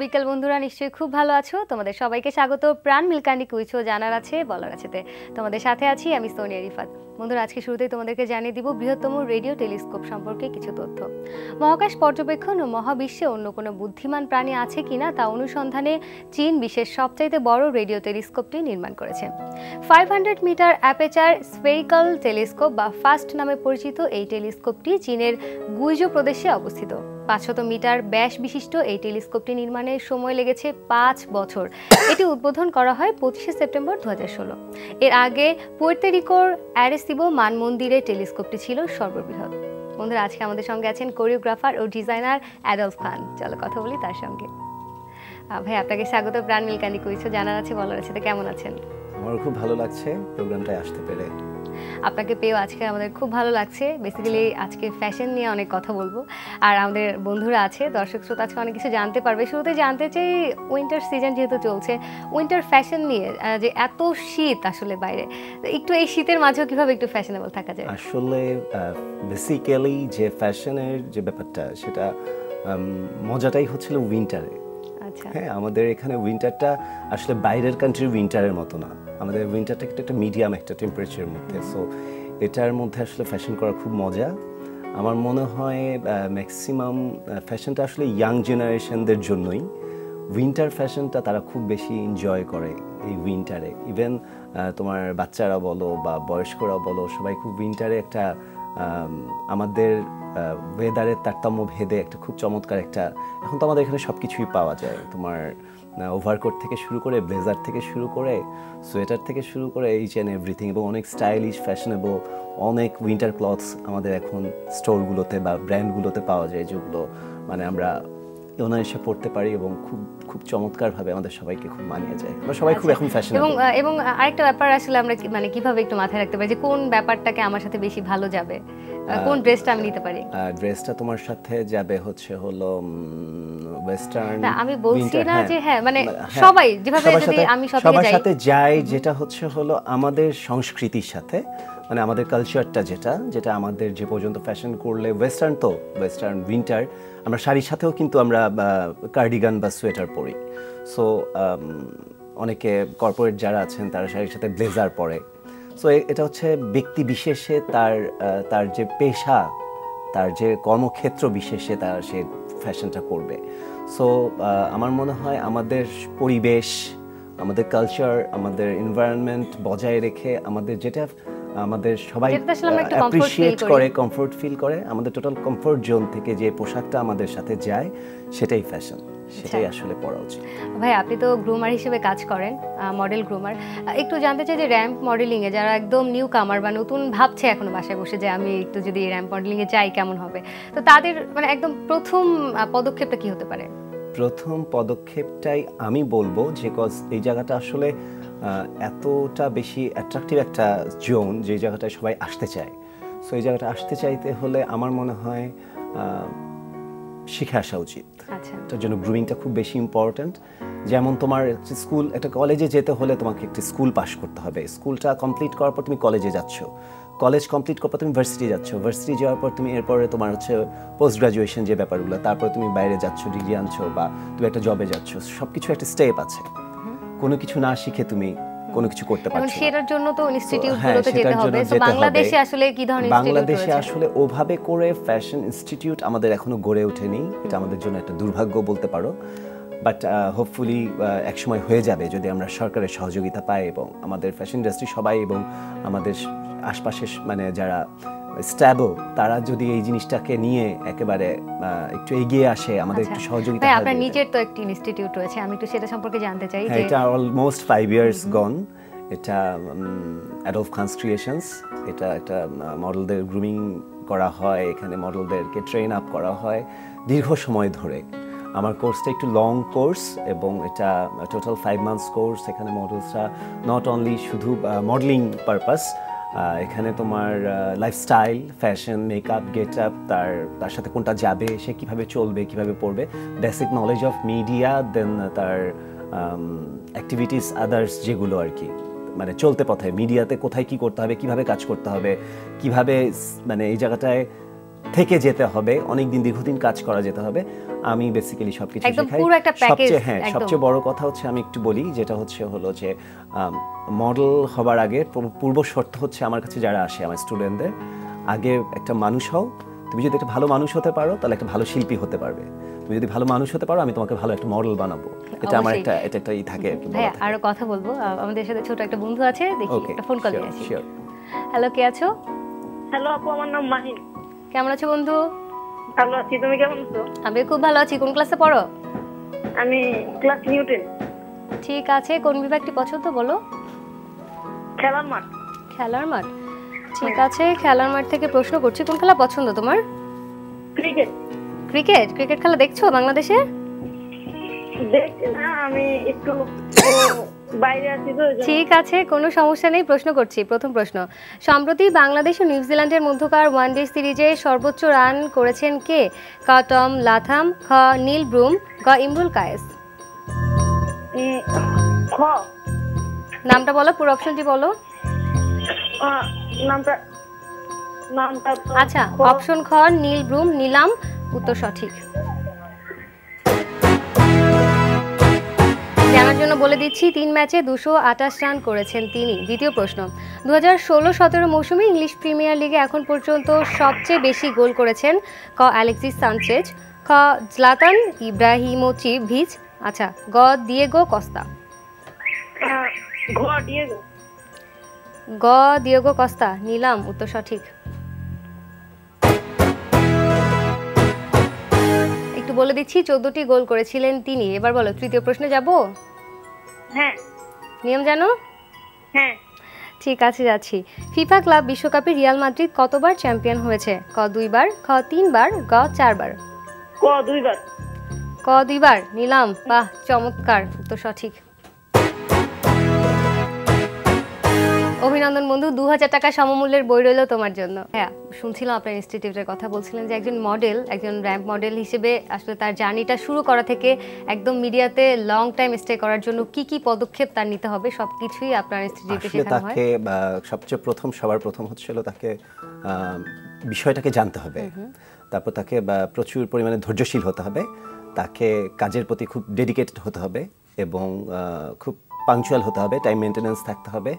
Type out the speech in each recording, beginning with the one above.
বিকেল বন্ধুরা, নিশ্চয়ই খুব ভালো আছো। তোমাদের সবাইকে স্বাগত প্রাণ মিল্কানি কুইজও জানার আছে বলার আছেতে। তোমাদের সাথে আছি আমি সোনিয়া রিফাত। বন্ধুরা, আজকে শুরুতেই তোমাদেরকে জানিয়ে দিব বৃহত্তম রেডিও টেলিস্কোপ সম্পর্কে কিছু তথ্য। মহাকাশ পর্যবেক্ষণ ও মহাবিশ্বে অন্য কোনো বুদ্ধিমান প্রাণী আছে কিনা তা অনুসন্ধানে চীন বিশ্বের সবচাইতে বড় রেডিও টেলিস্কোপটি নির্মাণ করেছে। 500 মিটার অ্যাপেচার স্ফেরিক্যাল টেলিস্কোপ বা ফাস্ট নামে পরিচিত এই টেলিস্কোপটি চীনের গুইজো প্রদেশে অবস্থিত। 500 মিটার ব্যাস বিশিষ্ট এই টেলিস্কোপটি নির্মাণে সময় লেগেছে 5 বছর। এটি উদ্বোধন করা হয় 25শে সেপ্টেম্বর 2016। এর আগে পুয়ের্তো রিকোর অ্যারেসিবো মানমন্দিরে টেলিস্কোপটি ছিল সর্ববৃহৎ। বন্ধুরা, আজকে আমাদের সঙ্গে আছেন কোরিওগ্রাফার ও ডিজাইনার অ্যাডলফ খান। চলো কথা বলি তার সঙ্গে। ভাই, আপনাকে স্বাগত প্রাণ মিল্কানি কুইজও জানার আছে বলার আছে। কেমন আছেন? আমার খুব ভালো লাগছে প্রোগ্রামটায় আসতে পেরে। আপনাকে পেয়েও আজকে আমাদের খুব ভালো লাগছে। বেসিক্যালি আজকে ফ্যাশন নিয়ে অনেক কথা বলবো, আর আমাদের বন্ধুরা আছে, দর্শক শ্রোতা আজকে অনেক কিছু জানতে পারবে। শুরুতে জানতে চাই, উইন্টার সিজন যেহেতু চলছে, উইন্টার ফ্যাশন নিয়ে, যে এত শীত আসলে বাইরে, একটু এই শীতের মাঝেও কিভাবে একটু ফ্যাশনেবল থাকা যায়? আসলে বেসিক্যালি যে ফ্যাশনের যে ব্যাপারটা, সেটা মজাটাই হচ্ছিল উইন্টারে। হ্যাঁ, আমাদের এখানে উইন্টারটা আসলে বাইরের কান্ট্রির উইন্টারের মতো না। আমাদের উইন্টারটা একটা মিডিয়াম একটা টেম্পারেচারের মধ্যে। সো এটার মধ্যে আসলে ফ্যাশন করা খুব মজা। আমার মনে হয় ম্যাক্সিমাম ফ্যাশনটা আসলে ইয়াং জেনারেশনদের জন্যই। উইন্টার ফ্যাশনটা তারা খুব বেশি এনজয় করে এই উইন্টারে। ইভেন তোমার বাচ্চারা বলো বা বয়স্করা বলো, সবাই খুব উইন্টারে একটা আমাদের ওয়েদারের তারতম্য ভেদে একটা খুব চমৎকার একটা, এখন তো আমাদের এখানে সব কিছুই পাওয়া যায়। তোমার ওভারকোট থেকে শুরু করে, ব্লেজার থেকে শুরু করে, সোয়েটার থেকে শুরু করে, এইচ অ্যান্ড এভরিথিং, এবং অনেক স্টাইলিশ ফ্যাশনেবল অনেক উইন্টার ক্লথস আমাদের এখন স্টোরগুলোতে বা ব্র্যান্ডগুলোতে পাওয়া যায়, যেগুলো মানে আমরা অনায়াসে পড়তে পারি এবং খুব খুব চমৎকারভাবে আমাদের সবাইকে খুব মানিয়ে যায়। আমরা সবাই খুব এখন ফ্যাশনেবল। এবং আরেকটা ব্যাপার আসলে আমরা মানে কিভাবে একটু মাথায় রাখতে পারি যে কোন ব্যাপারটাকে আমার সাথে বেশি ভালো যাবে, কোন ড্রেসটা আমি নিতে পারি? ড্রেসটা তোমার সাথে যাবে হলো ওয়েস্টার্ন। আমি বলছি না যে হ্যাঁ, মানে সবাই যেভাবে, যদি আমি সবার সাথে যাই, যেটা হলো আমাদের সংস্কৃতির সাথে, মানে আমাদের কালচারটা, যেটা আমাদের যে পর্যন্ত ফ্যাশন করলে ওয়েস্টার্ন, তো ওয়েস্টার্ন উইন্টার আমরা শাড়ির সাথেও কিন্তু আমরা কার্ডিগান বা সোয়েটার পরি। সো অনেকে কর্পোরেট যারা আছেন তারা শাড়ির সাথে ব্লেজার পরে। সো এটা হচ্ছে ব্যক্তি বিশেষে তার যে পেশা, তার যে কর্মক্ষেত্র বিশেষে তার সে ফ্যাশনটা করবে। সো আমার মনে হয় আমাদের পরিবেশ, আমাদের কালচার, আমাদের এনভায়রনমেন্ট বজায় রেখে আমাদের যেটা আমাদের সবাই অ্যাপ্রিশিয়েট করে, কমফোর্ট ফিল করে, আমাদের টোটাল কমফোর্ট জোন থেকে যে পোশাকটা আমাদের সাথে যায় সেটাই ফ্যাশন, সেটাই আসলে পরা উচিত। ভাই, আপনি তো গ্রুমার হিসেবে কাজ করেন, মডেল গ্রুমার। একটু জানতে চাই যে র্যাম্প মডেলিং এ যারা একদম নিউ কামার বা নতুন ভাবছে এখনো বাসায় বসে যে আমি একটু যদি র্যাম্প মডেলিং এ যাই কেমন হবে, তো তাদের মানে একদম প্রথম পদক্ষেপটা কি হতে পারে? প্রথম পদক্ষেপটাই আমি বলবো যে এই জায়গাটা আসলে এতটা বেশি অ্যাট্রাকটিভ একটা জোন, যে জায়গাটায় সবাই আসতে চায়। সো এই জায়গাটা আসতে চাইতে হলে আমার মনে হয় শিখে আসা উচিত। তার জন্য গ্রুমিংটা খুব বেশি ইম্পর্ট্যান্ট। যেমন তোমার স্কুল, একটা কলেজে যেতে হলে তোমাকে একটি স্কুল পাস করতে হবে। স্কুলটা কমপ্লিট করার পর তুমি কলেজে যাচ্ছ, কলেজ কমপ্লিট করার পর তুমি ভার্সিটি যাচ্ছ, ভার্সিটি যাওয়ার পর তুমি এরপরে তোমার পোস্ট গ্রাজুয়েশন যে ব্যাপারগুলো, তারপরে তুমি বাইরে যাচ্ছ, ডিগ্রি আনছো, বা তুমি একটা জবে যাচ্ছ। সব কিছু একটা স্টেপ আছে। কোনো কিছু না শিখে তুমি কোনো কিছু করতে পারছো না। সেটার জন্য তো ইনস্টিটিউটগুলোতে যেতে হবে। তো বাংলাদেশে আসলে কি ধরনের ইনস্টিটিউট? বাংলাদেশে আসলে ওভাবে করে ফ্যাশন ইনস্টিটিউট আমাদের এখনো গড়ে ওঠেনি। এটা আমাদের জন্য একটা দুর্ভাগ্য বলতে পারো। বাট হোপফুলি একসময় হয়ে যাবে যদি আমরা সরকারের সহযোগিতা পাই এবং আমাদের ফ্যাশন ইন্ডাস্ট্রি সবাই এবং আমাদের আশপাশের মানে যারা স্ট্যাবল তারা যদি এই জিনিসটাকে নিয়ে একেবারে একটু এগিয়ে আসে, আমাদের একটু সহযোগিতা। আপনার নিজের তো একটি ইনস্টিটিউট রয়েছে, আমি একটু সেটা সম্পর্কে জানতে চাই। এটা অলমোস্ট 5 ইয়ার্স গন। এটা অ্যাডলফ খানস ক্রিয়েশনস। এটা একটা মডেলদের গ্রুমিং করা হয়, এখানে মডেলদেরকে ট্রেন আপ করা হয় দীর্ঘ সময় ধরে। আমার কোর্সটা একটু লং কোর্স এবং এটা টোটাল 5 মান্থস কোর্স। এখানে মডেলসরা নট অনলি শুধু মডেলিং পারপাস, এখানে তোমার lifestyle, fashion, makeup, get up, তার সাথে কোনটা যাবে, সে কীভাবে চলবে, কীভাবে পড়বে, বেসিক নলেজ অফ মিডিয়া, দেন তার অ্যাক্টিভিটিস আদার্স যেগুলো আর কি, মানে চলতে পথে মিডিয়াতে কোথায় কি করতে হবে, কিভাবে কাজ করতে হবে, কিভাবে মানে এই জায়গাটায় থেকে যেতে হবে, অনেক দিন দীর্ঘদিন কাজ করা যেতে হবে। আমি বেসিক্যালি সবকিছু শেখাই। সবচেয়ে বড় কথা হচ্ছে আমি একটু বলি, যেটা হলো যে মডেল হবার আগে পূর্ব শর্ত হচ্ছে আমার কাছে যারা আসে আমার স্টুডেন্টদের, আগে একটা মানুষ হও। তুমি যদি একটা ভালো মানুষ হতে পারো তাহলে একটা ভালো শিল্পী হতে পারবে। তুমি যদি ভালো মানুষ হতে পারো আমি তোমাকে ভালো একটা মডেল বানাবো। এটা আমার একটা থাকে। হ্যাঁ, আরো কথা বলবো। আমাদের সাথে ছোট একটা বন্ধু আছে, দেখি একটা ফোন কল নিয়ে আসি। হ্যালো, কে আছো? হ্যালো আপু, আমার নাম মাহিন। কেমন আছো বন্ধু? ভালো আছি, তুমি কেমন আছো? আমি খুব ভালো আছি। কোন ক্লাসে পড়ো? আমি ক্লাস নিউটেন। ঠিক আছে, কোন বিভাগটি পছন্দ বলো? খেলার মাঠ। খেলার মাঠ, ঠিক আছে। খেলার মাঠ থেকে প্রশ্ন করছি, কোন খেলা পছন্দ তোমার? ক্রিকেট। ক্রিকেট? ক্রিকেট খেলা দেখছো বাংলাদেশে? দেখছি না, আমি একটু বাইরে আছি তো। ঠিক আছে, কোনো সমস্যা নেই, প্রশ্ন করছি। প্রথম প্রশ্ন, সম্প্রতি বাংলাদেশ ও নিউজিল্যান্ডের মধ্যকার ওয়ানডে সিরিজে সর্বোচ্চ রান করেছেন কে? ক টম লাথাম, খ নীল ব্রুম, গ ইমরুল কায়েস। খ। নামটা বলো, পুরো অপশনটি বলো। নামটা আচ্ছা, অপশন খ নীল ব্রুম, নিলাম, উত্তর সঠিক। জানার জন্য বলে দিচ্ছি, 3 ম্যাচে 228 রান করেছেন তিনি। দ্বিতীয় প্রশ্ন, 2016-17 মৌসুমে ইংলিশ প্রিমিয়ার লিগে এখন পর্যন্ত সবচেয়ে বেশি গোল করেছেন? ক অ্যালেক্সিস সানচেজ, খ জলাতান ইব্রাহিমোভিচ, আচ্ছা গ দিয়েগো কস্তা। গ দিয়েগো কস্তা, নিলাম, উত্তর সঠিক। একটু বলে দিচ্ছি, 14টি গোল করেছিলেন তিনি। এবার বলো, তৃতীয় প্রশ্নে যাব? হ্যাঁ। নিয়ম জানো? হ্যাঁ। ঠিক আছে, যাচ্ছি। ফিফা ক্লাব বিশ্বকাপে রিয়াল মাদ্রিদ কতবার চ্যাম্পিয়ন হয়েছে? ক 2 বার, খ 3 বার, গ 4 বার। ক 2 বার। ক 2 বার, নিলাম, বাহ চমৎকার, উত্তর সঠিক। অভিনন্দন বন্ধু, 2000 টাকা সমমূল্যের বই রইল তোমার জন্য। হ্যাঁ, শুনছিলাম আপনার ইনস্টিটিউটের কথা, বলছিলেন যে একজন মডেল, একজন র‍্যাম্প মডেল হিসেবে আসলে তার জার্নিটা শুরু করা থেকে একদম মিডিয়াতে লং টাইম স্টে করার জন্য কি কি পদক্ষেপ তার নিতে হবে সবকিছুই আপনার ইনস্টিটিউটে শেখানো হয়। তাকে সবচেয়ে সবার প্রথম হচ্ছিল তাকে বিষয়টাকে জানতে হবে। তারপর তাকে প্রচুর পরিমাণে ধৈর্যশীল হতে হবে, তাকে কাজের প্রতি খুব ডেডিকেটেড হতে হবে এবং খুব পাংচুয়াল হতে হবে, টাইম মেনটেন্যান্স থাকতে হবে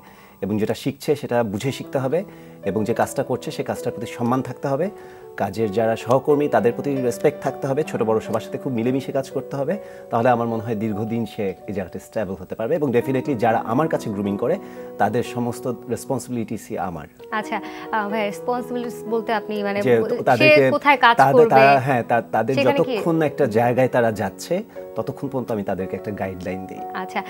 এবং যেটা শিখছে সেটা বুঝে শিখতে হবে এবং যে কাজটা করছে সে কাজটার প্রতি সম্মান থাকতে হবে। কাজের যারা সহকর্মী তাদের প্রতি রেসপেক্ট থাকতে হবে, ছোট বড় সবার সাথে খুব মিলেমিশে কাজ করতে হবে। তাহলে আমার মনে হয় দীর্ঘদিন সে এই জায়গাটা স্টেবল হতে পারবে এবং ডেফিনেটলি যারা আমার কাছে গ্রুমিং করে তাদের সমস্ত রেসপন্সিবিলিটিসই আমার। আচ্ছা ভাই, রেসপন্সিবিলিটিস বলতে আপনি মানে সে কোথায় কাজ করবে? হ্যাঁ, তাদের যতক্ষণ একটা জায়গায় তারা যাচ্ছে ততক্ষণ পর্যন্ত আমি তাদেরকে একটা গাইডলাইন দেই। আচ্ছা,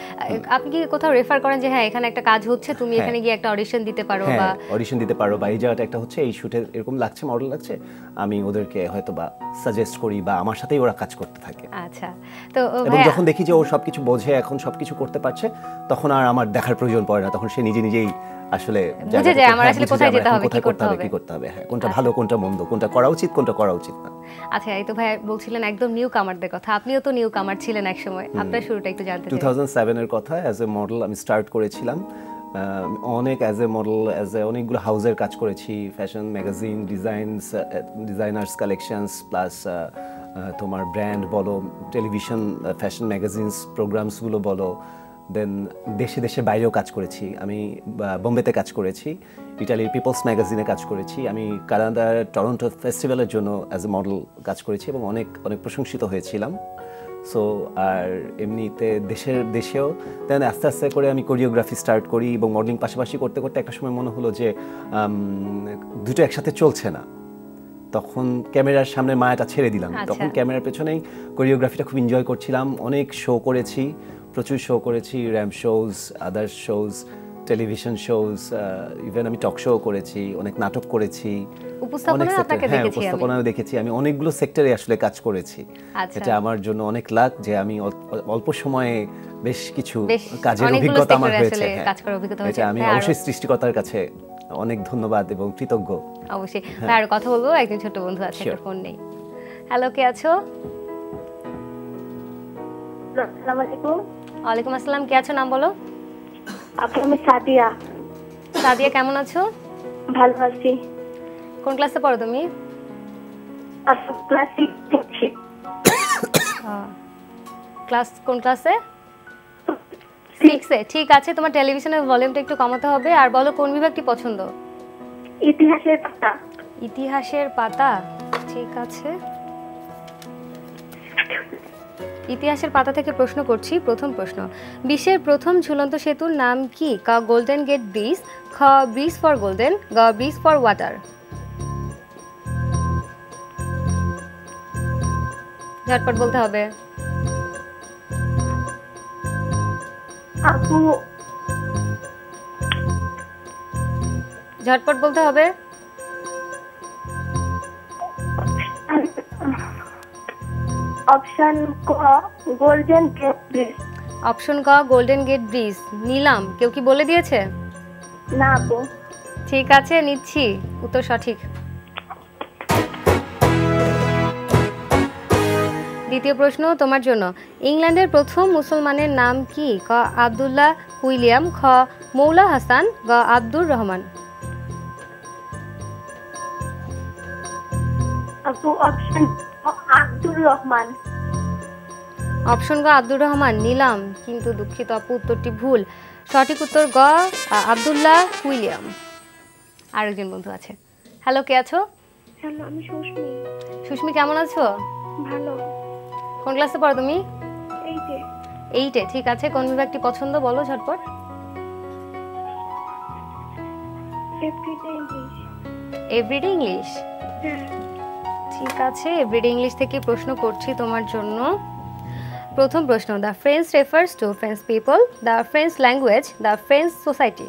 আপনি কি কোথাও রেফার করেন যে হ্যাঁ এখানে একটা কাজ হচ্ছে, তুমি এখানে গিয়ে একটা অডিশন দিতে পারো, বা অডিশন দিতে পারো, বা এই জায়গাটা একটা হচ্ছে, এই শুটে এরকম লাগছে, মডেল লাগছে, আমি ওদেরকে হয়তো বা সাজেস্ট করি বা আমার সাথেই ওরা কাজ করতে থাকে। আচ্ছা, তো এবং যখন দেখি যে ও সবকিছু বোঝে, এখন সবকিছু করতে পারছে, তখন আর আমার দেখার প্রয়োজন পড়ে না, তখন সে নিজেই আসলে বুঝে যায় আমার আসলে কোথায় যেতে হবে, কি করতে হবে, হ্যাঁ কোনটা ভালো, কোনটা মন্দ, কোনটা করা উচিত, কোনটা করা উচিত না। আচ্ছা, এই তো ভাই বলছিলেন একদম নিউ কামারদের কথা, আপনিও তো নিউ কামার ছিলেন এক সময়, আপনার শুরুটা একটু জানতে চাই। 2007 এর কথা, অ্যাজ এ মডেল আমি স্টার্ট করেছিলাম। অনেক অ্যাজ এ মডেল অনেকগুলো হাউজের কাজ করেছি, fashion magazine, designers collections, plus তোমার ব্র্যান্ড বলো, টেলিভিশন ফ্যাশন ম্যাগাজিনস প্রোগ্রামসগুলো বলো, দেন দেশে বাইরেও কাজ করেছি। আমি বোম্বেতে কাজ করেছি, ইটালির পিপলস ম্যাগাজিনে কাজ করেছি, আমি কানাডার টরন্টো ফেস্টিভ্যালের জন্য অ্যাজ এ মডেল কাজ করেছি এবং অনেক প্রশংসিত হয়েছিলাম। সো আর এমনিতে দেশেও দেন আস্তে আস্তে করে আমি কোরিওগ্রাফি স্টার্ট করি এবং মডেলিং পাশাপাশি করতে করতে একটা সময় মনে হলো যে দুটো একসাথে চলছে না। তখন ক্যামেরার সামনে মায়াটা ছেড়ে দিলাম। তখন ক্যামেরার পেছনেই কোরিওগ্রাফিটা খুব এনজয় করছিলাম। অনেক শো করেছি, প্রচুর শো করেছি, র্যাম্প শোজ, আদার শোজ, টেলিভিশন শোজ, ইভেন আমি টক শো করেছি, অনেক নাটক করেছি, উপস্থাপনাও দেখেছি। আমি অনেকগুলো সেক্টরে আসলে কাজ করেছি। এটা আমার জন্য অনেক লাক যে আমি অল্প সময়ে বেশ কিছু কাজের অভিজ্ঞতা আমার হয়েছে। এটা আমি অবশ্যই সৃষ্টিকর্তার কাছে অনেক ধন্যবাদ এবং কৃতজ্ঞ। অবশ্যই। আর কথা বলবো, একজন ছোট বন্ধু আছে, একটা ফোন নেই। হ্যালো, কে আছো? আসসালামু আলাইকুম। ওয়ালাইকুম আসসালাম, কে আছো, নাম বলো। আমি সাদিয়া। সাদিয়া, কেমন আছো? ভালো আছি। কোন ক্লাসে পড়ো তুমি? আপু ক্লাস 6 পড়ছি। কোন ক্লাসে? 6 এ। ঠিক আছে, তোমার টেলিভিশনের ভলিউমটা একটু কমাতে হবে। আর বলো কোন বিভাগটি পছন্দ? ইতিহাসের পাতা। ইতিহাসের পাতা, ঠিক আছে। ইতিহাসের পাতা থেকে প্রশ্ন করছি। প্রথম প্রশ্ন, বিশ্বের প্রথম ঝুলন্ত সেতুর নাম কি? ক গোল্ডেন গেট ব্রিজ, খ ব্রিজ ফর গোল্ডেন, গ ব্রিজ ফর ওয়াটার। ঝটপট বলতে হবে। আপু ঝটপট বলতে হবে। অপশন ক গোল্ডেন গেট ব্রিজ। অপশন ক গোল্ডেন গেট ব্রিজ নিলাম। কেউ কি বলে দিয়েছে? না আপু। ঠিক আছে, নিচ্ছি, উত্তর সঠিক। দ্বিতীয় প্রশ্ন তোমার জন্য, ইংল্যান্ডের প্রথম মুসলমানের নাম কি? ক আব্দুল্লাহ উইলিয়াম, খ মৌলা হাসান, গ আব্দুর রহমান। আপু অপশন আব্দুর রহমান। অপশন গ আব্দুর রহমান নিলাম, কিন্তু দুঃখিত আপু, উত্তরটি ভুল। সঠিক উত্তর গ আব্দুল্লাহ উইলিয়াম। আরেকজন বন্ধু আছে। হ্যালো, কে আছো? হ্যালো, আমি সুস্মি। সুস্মি, কেমন আছো? ভালো। কোন ক্লাসে পড়ো তুমি? 8 এ। 8 এ। ঠিক আছে, কোন বিভাগটি পছন্দ বলো ঝটপট। Everyday English. এভরিডে ইংলিশ, ঠিক আছে। এভরিডে ইংলিশ থেকে প্রশ্ন করছি তোমার জন্য। প্রথম প্রশ্ন, the French refers to French people, the French language, the French society.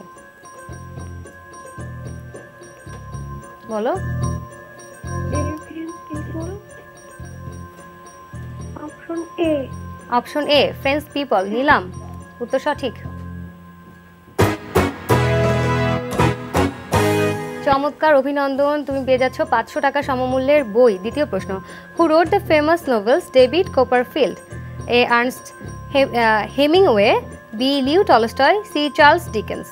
বলো। Option A. Option A French people নিলাম, উত্তর সঠিক। চমৎকার, অভিনন্দন, তুমি পেয়ে যাচ্ছ 500 টাকা সমমূল্যের বই। দ্বিতীয় প্রশ্ন, who wrote the famous novels David Copperfield? A Ernest Hemingway, B Leo Tolstoy, C Charles Dickens.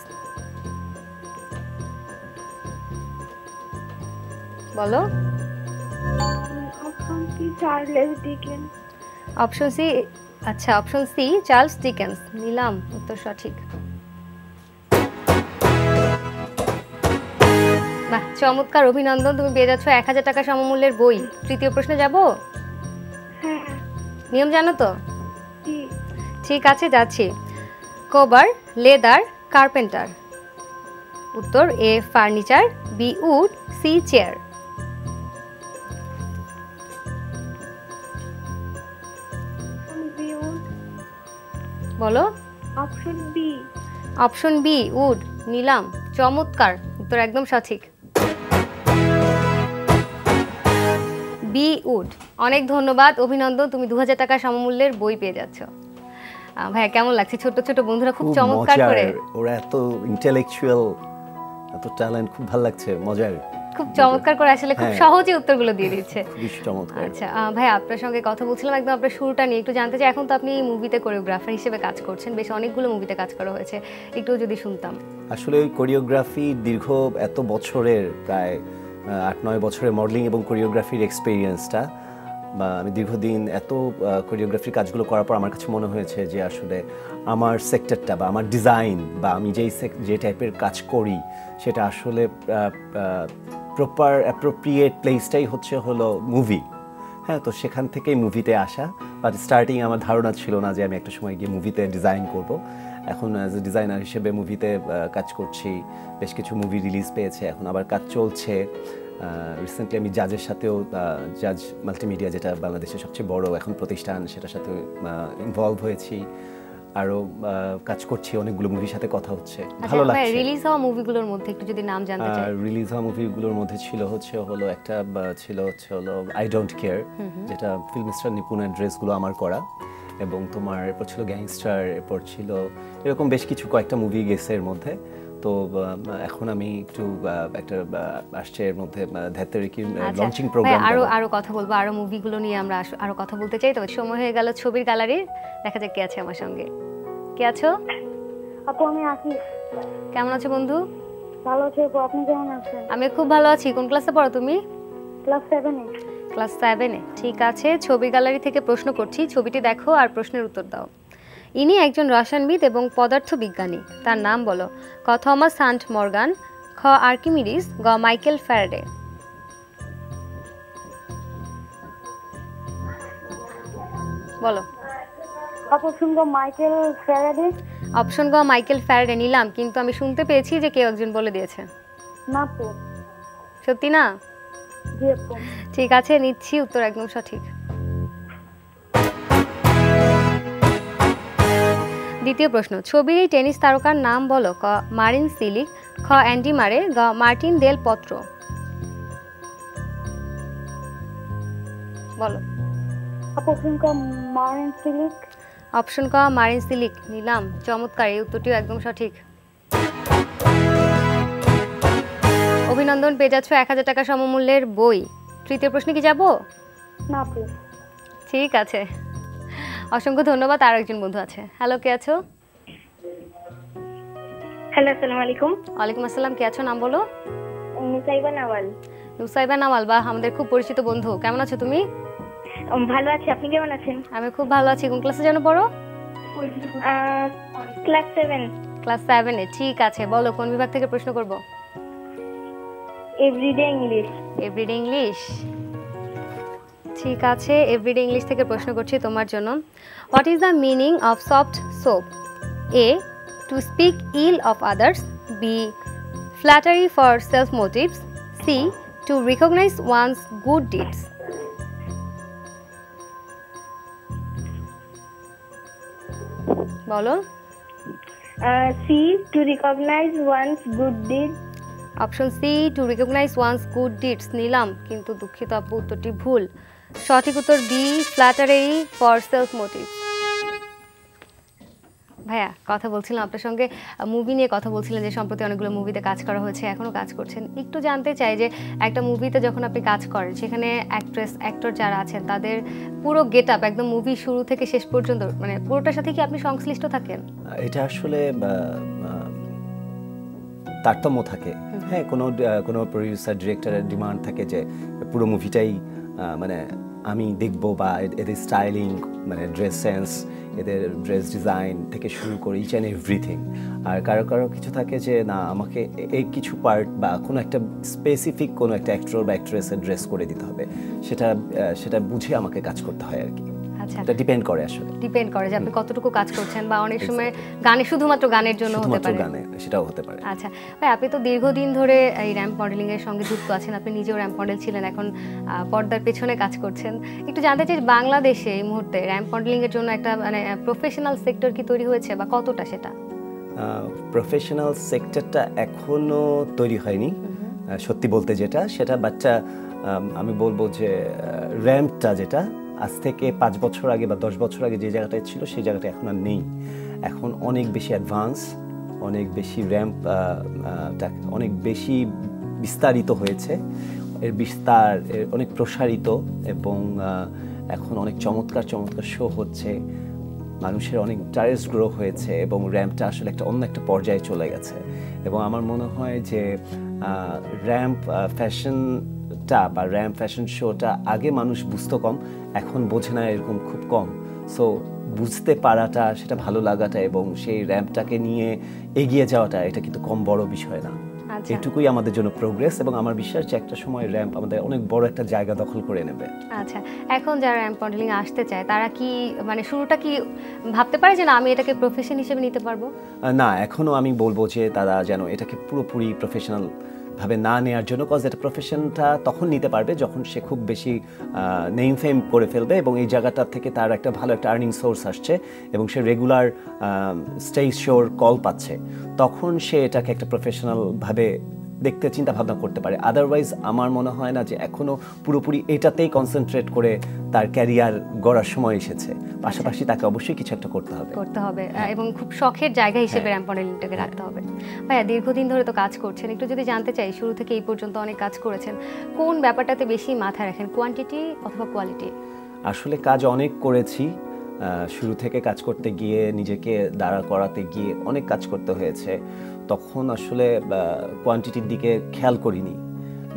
বলো। Option C Charles Dickens. Option C, আচ্ছা, অপশন সি চার্লস ডিকেন্স নিলাম, উত্তর সঠিক। বাহ, চমৎকার, অভিনন্দন, তুমি পেয়ে যাচ্ছ 1000 টাকা সমমূল্যের বই। তৃতীয় প্রশ্নে যাব? হ্যাঁ। নিয়ম জানো তো? জি। ঠিক আছে, যাচ্ছি। Cover, leather, carpenter. উত্তর A furniture, B wood, C chair. বলো। Option B. Option B wood নিলাম, চমৎকার, উত্তর একদম সঠিক। B wood. অনেক ধন্যবাদ, অভিনন্দন, তুমি 2000 টাকা সমমূল্যের বই পেয়ে যাচ্ছ। ভাইয়া, কেমন লাগছে? ছোট ছোট বন্ধুরা খুব চমৎকার করে, ওরা এত ইন্টেলেকচুয়াল, এত ট্যালেন্ট, খুব ভালো লাগছে, মজার, খুব চমৎকার করে আসলে খুব সহজে উত্তরগুলো দিয়ে দিচ্ছে। খুবই চমৎকার। আচ্ছা ভাই, আপনার সঙ্গে কথা বলছিলাম একদম আপনার শুরুটা নিয়ে, একটু জানতে চাই, এখন তো আপনি মুভিতে কোরিওগ্রাফার হিসেবে কাজ করছেন, বেশ অনেকগুলো মুভিতে কাজ করা হয়েছে, একটু যদি শুনতাম। আসলে ওই কোরিওগ্রাফি দীর্ঘ এত বছরের, প্রায় 8-9 বছরের মডেলিং এবং কোরিওগ্রাফির এক্সপিরিয়েন্সটা, বা আমি দীর্ঘদিন এত কোরিওগ্রাফির কাজগুলো করার পর আমার কাছে মনে হয়েছে যে আসলে আমার সেক্টরটা বা আমার ডিজাইন বা আমি যে টাইপের কাজ করি সেটা আসলে প্রপার অ্যাপ্রোপ্রিয়েট প্লেসটাই হলো মুভি। হ্যাঁ, তো সেখান থেকেই মুভিতে আসা। বাট স্টার্টিং আমার ধারণা ছিল না যে আমি একটা সময় গিয়ে মুভিতে ডিজাইন করব। এখন অ্যাজ এ ডিজাইনার হিসেবে মুভিতে কাজ করছি, বেশ কিছু মুভি রিলিজ পেয়েছে, এখন আবার কাজ চলছে। রিসেন্টলি আমি জাজের সাথেও, জাজ মাল্টিমিডিয়া, যেটা বাংলাদেশের সবচেয়ে বড় এখন প্রতিষ্ঠান, সেটার সাথে ইনভলভ হয়েছি। আরও কাজ করছি, অনেকগুলো মুভির সাথে কথা হচ্ছে, ভালো লাগছে। রিলিজ হওয়া মুভিগুলোর মধ্যে একটু যদি নাম জানতে চাই। রিলিজ হওয়া মুভিগুলোর মধ্যে হলো একটা আই ডোন্ট কেয়ার, যেটা ফিল্ম স্টার নিপুণের ড্রেসগুলো আমার করা, এবং তোমার এরপর ছিল গ্যাংস্টার, এরপর ছিল এরকম বেশ কিছু কয়েকটা মুভি গেছে এর মধ্যে। তো এখন আমি একটু একটা আসছে এর মধ্যে ধ্যাত্তেরিকি লঞ্চিং প্রোগ্রাম। আরো কথা বলবো, আরো মুভিগুলো নিয়ে আমরা আরো কথা বলতে চাই, তবে সময় হয়ে গেল ছবির গ্যালারির। দেখা যাক কে আছে আমার সঙ্গে। কে আছো? আপু, আমি আছি। কেমন আছো বন্ধু? ভালো আছি আপু, আপনি কেমন আছেন? আমি খুব ভালো আছি। কোন ক্লাসে পড়ো তুমি? ক্লাস 7 এ। ক্লাস 7-এ, ঠিক আছে। ছবি গ্যালারি থেকে প্রশ্ন করছি, ছবিটি দেখো আর প্রশ্নের উত্তর দাও। ইনি একজন রসায়নবিদ এবং পদার্থবিজ্ঞানী, তার নাম বলো। ক থমাস হান্ট মর্গান, খ আর্কিমিডিস, গ মাইকেল ফ্যারাডে। বলো। অপশন গ মাইকেল ফ্যারাডে। অপশন গ মাইকেল ফ্যারাডে নিলাম, কিন্তু আমি শুনতে পেয়েছি যে কেউ একজন বলে দিয়েছে। না তো। সত্যি না? জি আপু। ঠিক আছে, নিচ্ছি উত্তর একদম সঠিক। দ্বিতীয় প্রশ্ন, ছবির এই টেনিস তারকার নাম বলো। ক মারিন সিলিক, খ অ্যান্ডি মারে, গ মার্টিন দেল পত্রো। বলো। অপশন ক মারিন সিলিক। অপশন ক মারিন সিলিক নিলাম, চমৎকার, এই উত্তরটিও একদম সঠিক। অভিনন্দন, পেয়ে যাচ্ছ 1000 টাকা সমমূল্যের বই। তৃতীয় প্রশ্নে কি যাব? না আপু। ঠিক আছে, অসংখ্য ধন্যবাদ। আর একজন বন্ধু আছে। হ্যালো, কে আছো? হ্যালো, আসসালামু আলাইকুম। ওয়ালাইকুম আসসালাম, কে আছো? নাম বলো। নুসাইবা নাওয়াল। নুসাইবা নাওয়াল, বাহ, আমাদের খুব পরিচিত বন্ধু। কেমন আছো তুমি? ভালো আছি, আপনি কেমন আছেন? আমি খুব ভালো আছি। কোন ক্লাসে যেন পড়ো? ক্লাস 7। ক্লাস 7-এ, ঠিক আছে। বলো, কোন বিভাগ থেকে প্রশ্ন করব? Everyday English. এভরিডে ইংলিশ, ঠিক আছে। এভরিডে ইংলিশ থেকে প্রশ্ন করছি তোমার জন্য। What is the meaning of soft soap? A to speak ill of others, B flattery for self motives, C to recognize one's good deeds. বলো। C to recognize one's good deed. Option C to recognize one's good deeds নিলাম, কিন্তু দুঃখিত আপু, উত্তরটি ভুল। সঠিক উত্তর B flattery for self motive. ভাইয়া, কথা বলছিলাম আপনার সঙ্গে, মুভি নিয়ে কথা বলছিলেন যে সম্প্রতি অনেকগুলো মুভিতে কাজ করা হয়েছে, এখনও কাজ করছেন। একটু জানতে চাই যে একটা মুভিতে যখন আপনি কাজ করেন, সেখানে অ্যাক্টর যারা আছেন তাদের পুরো গেট আপ একদম মুভি শুরু থেকে শেষ পর্যন্ত, মানে পুরোটার সাথে কি আপনি সংশ্লিষ্ট থাকেন? এটা আসলে তারতম্য থাকে। হ্যাঁ, কোনো প্রডিউসার ডিরেক্টরের ডিমান্ড থাকে যে পুরো মুভিটাই মানে আমি দেখবো, বা এদের স্টাইলিং, মানে ড্রেস সেন্স, এদের ড্রেস ডিজাইন থেকে শুরু করে ইচ অ্যান্ড এভরিথিং। আর কারো কিছু থাকে যে না, আমাকে এই কিছু পার্ট বা কোনো একটা স্পেসিফিক কোনো একটা অ্যাক্টর বা অ্যাক্ট্রেসের ড্রেস করে দিতে হবে, সেটা বুঝে আমাকে কাজ করতে হয় আর কি। আচ্ছা, এটা ডিপেন্ড করে, আসলে ডিপেন্ড করে যে আপনি কতটুকু কাজ করছেন, বা অনেক সময় গানে শুধুমাত্র গানের জন্য হতে পারে, সেটাও হতে পারে। আচ্ছা ভাই, আপনি তো দীর্ঘদিন ধরে এই র্যাম্প মডেলিং এর সঙ্গে যুক্ত আছেন, আপনি নিজেও র্যাম্প মডেল ছিলেন, এখন পর্দার পেছনে কাজ করছেন। একটু জানতে চাই, বাংলাদেশে এই মুহূর্তে র্যাম্প মডেলিং এর জন্য একটা মানে প্রফেশনাল সেক্টর কি তৈরি হয়েছে, বা কতটা সেটা? প্রফেশনাল সেক্টরটা এখনো তৈরি হয়নি সত্যি বলতে, সেটা বাচ্চা। আমি বলবো যে র্যাম্পটা যেটা আজ থেকে 5 বছর আগে বা 10 বছর আগে যে জায়গাটায় ছিল, সেই জায়গাটা এখন আর নেই। এখন অনেক বেশি অ্যাডভান্স, অনেক বেশি র্যাম্প, অনেক বেশি বিস্তারিত হয়েছে, এর বিস্তার অনেক প্রসারিত, এবং এখন অনেক চমৎকার শো হচ্ছে, মানুষের অনেক ইন্টারেস্ট গ্রো হয়েছে, এবং র্যাম্পটা আসলে অন্য একটা পর্যায়ে চলে গেছে। এবং আমার মনে হয় যে র্যাম্প ফ্যাশনটা বা র্যাম্প ফ্যাশন শোটা আগে মানুষ বুঝতো কম, এখন বোঝে না এরকম খুব কম। সো বুঝতে পারাটা, সেটা ভালো লাগাটা, এবং সেই র্যাম্পটাকে নিয়ে এগিয়ে যাওয়াটা, এটা কিন্তু কম বড় বিষয় না। এটুকুই আমাদের জন্য প্রোগ্রেস, এবং আমার বিশ্বাস যে একটা সময় র্যাম্প আমাদের অনেক বড় একটা জায়গা দখল করে নেবে। আচ্ছা, এখন যারা র্যাম্প মডেলিং আসতে চায়, তারা কি মানে শুরুটা কি ভাবতে পারে যে না, আমি এটাকে প্রফেশন হিসেবে নিতে পারবো? না, এখনো আমি বলবো যে তারা যেন এটাকে পুরোপুরি প্রফেশনাল ভাবে না নেওয়ার জন্য, কজ এটা প্রফেশনটা তখন নিতে পারবে যখন সে খুব বেশি নেম ফেম করে ফেলবে, এবং এই জায়গাটা থেকে তার একটা ভালো একটা আর্নিং সোর্স আসছে, এবং সে রেগুলার স্টেজ শোর কল পাচ্ছে, তখন সে এটাকে একটা প্রফেশনাল ভাবে দেখতে চিন্তা ভাবনা করতে পারে। আদারওয়াইজ আমার মনে হয় না যে এখনো পুরোপুরি এটাতেই কনসেন্ট্রেট করে তার ক্যারিয়ার গড়ার সময় এসেছে। পাশাপাশি তাকে অবশ্যই কিছু একটা করতে হবে, এবং খুব শখের জায়গা হিসেবে র্যাম্প মডেলিংটাকে রাখতে হবে। ভাইয়া, দীর্ঘদিন ধরে তো কাজ করছেন, একটু যদি জানতে চাই, শুরু থেকে এই পর্যন্ত অনেক কাজ করেছেন, কোন ব্যাপারটাতে বেশি মাথায় রাখেন, কোয়ান্টিটি অথবা কোয়ালিটি? আসলে কাজ অনেক করেছি, শুরু থেকে কাজ করতে গিয়ে, নিজেকে দাঁড়া করাতে গিয়ে অনেক কাজ করতে হয়েছে, তখন আসলে কোয়ান্টিটির দিকে খেয়াল করিনি।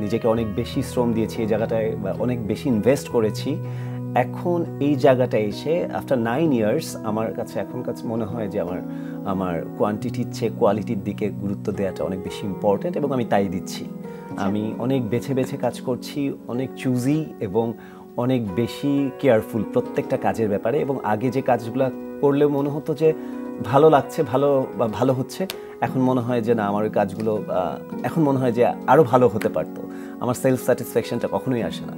নিজেকে অনেক বেশি শ্রম দিয়েছি এই জায়গাটায়, অনেক বেশি ইনভেস্ট করেছি। এখন এই জায়গাটায় এসে আফটার 9 ইয়ার্স আমার কাছে মনে হয় যে আমার কোয়ান্টিটির চেয়ে কোয়ালিটির দিকে গুরুত্ব দেওয়াটা অনেক বেশি ইম্পর্ট্যান্ট, এবং আমি তাই দিচ্ছি। আমি অনেক বেছে বেছে কাজ করছি, অনেক চুজি এবং অনেক বেশি কেয়ারফুল প্রত্যেকটা কাজের ব্যাপারে। এবং আগে যে কাজগুলো করলে মনে হতো যে ভালো লাগছে, ভালো হচ্ছে, এখন মনে হয় যে না, আমার ওই কাজগুলো এখন মনে হয় যে আরো ভালো হতে পারতো। আমার সেলফ স্যাটিসফ্যাকশনটা কখনোই আসে না।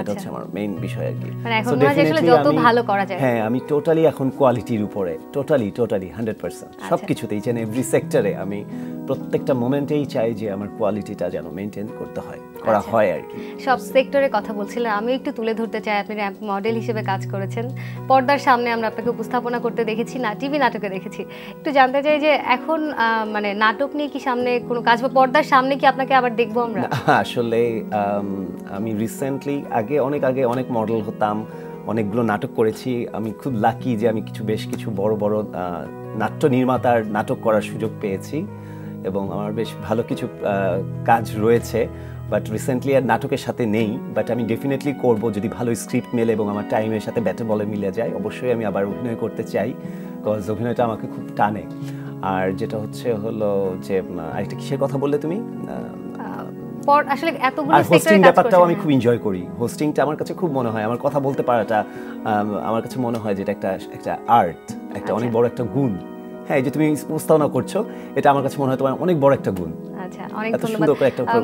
এটা হচ্ছে আমার মেইন বিষয় আর কি। মানে এখন মনে হয় আসলে যত ভালো করা যায়। হ্যাঁ, আমি টোটালি এখন কোয়ালিটির উপরে টোটালি 100% সবকিছুতে, ইচ এন্ড এভরি সেক্টরে আমি প্রত্যেকটা মোমেন্টেই চাই যে আমার কোয়ালিটিটা যেন মেইনটেইন করা হয় আর কি। সব সেক্টরে কথা বলছিলেন, আমি একটু তুলে ধরতে চাই, আপনি র্যাম্প মডেল হিসেবে কাজ করেছেন, পর্দার সামনে আমরা আপনাকে উপস্থাপনা করতে দেখেছি, না টিভি নাটকে দেখেছি। একটু জানতে চাই যে এখন মানে নাটক নিয়ে কি সামনে কোনো কাজ বা পর্দার সামনে কি আপনাকে আবার দেখবো আমরা? আসলে আমি রিসেন্টলি অনেক আগে অনেক মডেল হতাম, অনেকগুলো নাটক করেছি। আমি খুব লাকি যে আমি বেশ কিছু বড় বড় নাট্য নির্মাতার নাটক করার সুযোগ পেয়েছি, এবং আমার বেশ ভালো কিছু কাজ রয়েছে। বাট রিসেন্টলি আর নাটকের সাথে নেই, বাট আমি ডেফিনেটলি করব যদি ভালো স্ক্রিপ্ট মেলে এবং আমার টাইমের সাথে ব্যাটে বলে মিলে যায়। অবশ্যই আমি আবার অভিনয় করতে চাই, বিকজ অভিনয়টা আমাকে খুব টানে। আর যেটা হলো যে আরেকটা কিসের কথা বললে তুমি? আসলে এতগুলো সেক্টরে হোস্টিং ব্যাপারটাও আমি খুব এনজয় করি। হোস্টিংটা আমার কাছে খুব মনে হয়, আমার কথা বলতে পারাটা আমার কাছে মনে হয় যে এটা একটা আর্ট, একটা অনেক বড় একটা গুণ। হ্যাঁ, যে তুমি উপস্থাপনা করছো, এটা আমার কাছে মনে হয় তোমার অনেক বড় একটা গুণ। আচ্ছা, অনেক ধন্যবাদ।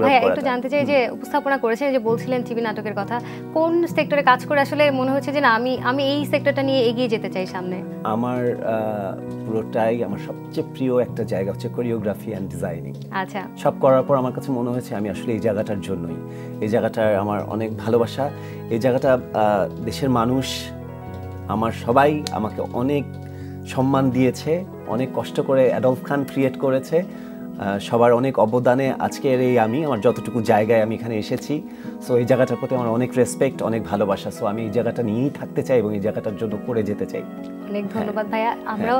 ভাই একটু জানতে চাই যে উপস্থাপনা করেছেন, যে বলছিলেন টিভি নাটকের কথা, কোন সেক্টরে কাজ করে আসলে মনে হচ্ছে যে না, আমি এই সেক্টরটা নিয়ে এগিয়ে যেতে চাই সামনে? আমার পুরোটাই আমার সবচেয়ে প্রিয় একটা জায়গা হচ্ছে কোরিওগ্রাফি অ্যান্ড ডিজাইনিং। আচ্ছা, সব করার পর আমার কাছে মনে হয়েছে আমি আসলে এই জায়গাটার জন্যই, এই জায়গাটার আমার অনেক ভালোবাসা। এই জায়গাটা দেশের মানুষ আমার সবাই আমাকে অনেক সম্মান দিয়েছে, অনেক কষ্ট করে অ্যাডলফ খান ক্রিয়েট করেছে, সবার অনেক অবদানে আজকের আমার যতটুকু জায়গায় আমি এখানে এসেছি। সো এই জায়গাটার প্রতি আমার অনেক রেসপেক্ট, অনেক ভালোবাসা। সো আমি এই জায়গাটা নিয়েই থাকতে চাই এবং এই জায়গাটার জন্য করে যেতে চাই। অনেক ধন্যবাদ ভাইয়া। আমরাও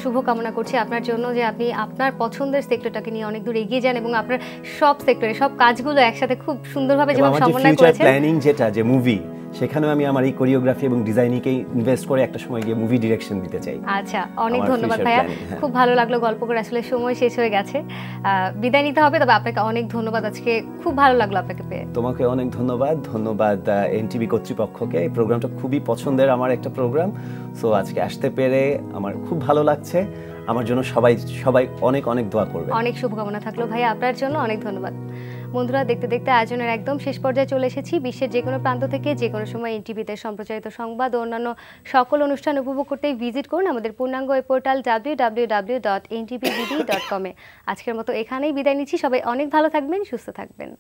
শুভকামনা করছি আপনার জন্য, যে আপনি আপনার পছন্দের সেক্টরটাকে নিয়ে অনেক দূর এগিয়ে যান এবং আপনার সব সেক্টরে সব কাজগুলো একসাথে খুব সুন্দরভাবে যেমন সমন্বয় করেছেন। প্ল্যানিং যেটা যে মুভি, সেখানেও আমি আমার এই কোরিওগ্রাফি এবং ডিজাইনিংকে ইনভেস্ট করে একটা সময় গিয়ে মুভি ডিরেকশন দিতে চাই। আচ্ছা, অনেক ধন্যবাদ ভাইয়া, খুব ভালো লাগলো গল্প করে। আসলে সময় শেষ হয়ে গেছে, বিদায় নিতে হবে, তবে আপনাকে অনেক ধন্যবাদ, আজকে খুব ভালো লাগলো আপনাকে পেয়ে। তোমাকে অনেক ধন্যবাদ এনটিভি কর্তৃপক্ষকে। এই প্রোগ্রামটা খুবই পছন্দের আমার একটা প্রোগ্রাম। সো আজকে আসতে পেরে আমার খুব ভালো লাগছে। আমার জন্য সবাই অনেক দোয়া করবে। অনেক শুভকামনা থাকলো ভাইয়া আপনার জন্য, অনেক ধন্যবাদ। বন্ধুরা, দেখতে দেখতে আয়োজনের একদম শেষ পর্যায়ে চলে এসেছি। বিশ্বের যে কোনো প্রান্ত থেকে যে কোনো সময় এনটিভিতে সম্প্রচারিত সংবাদ ও অন্যান্য সকল অনুষ্ঠান উপভোগ করতে ভিজিট করুন আমাদের পূর্ণাঙ্গ ওয়েব পোর্টাল www.ntvbd.com-এ। আজকের মতো এখানেই বিদায় নিচ্ছি। সবাই অনেক ভালো থাকবেন, সুস্থ থাকবেন।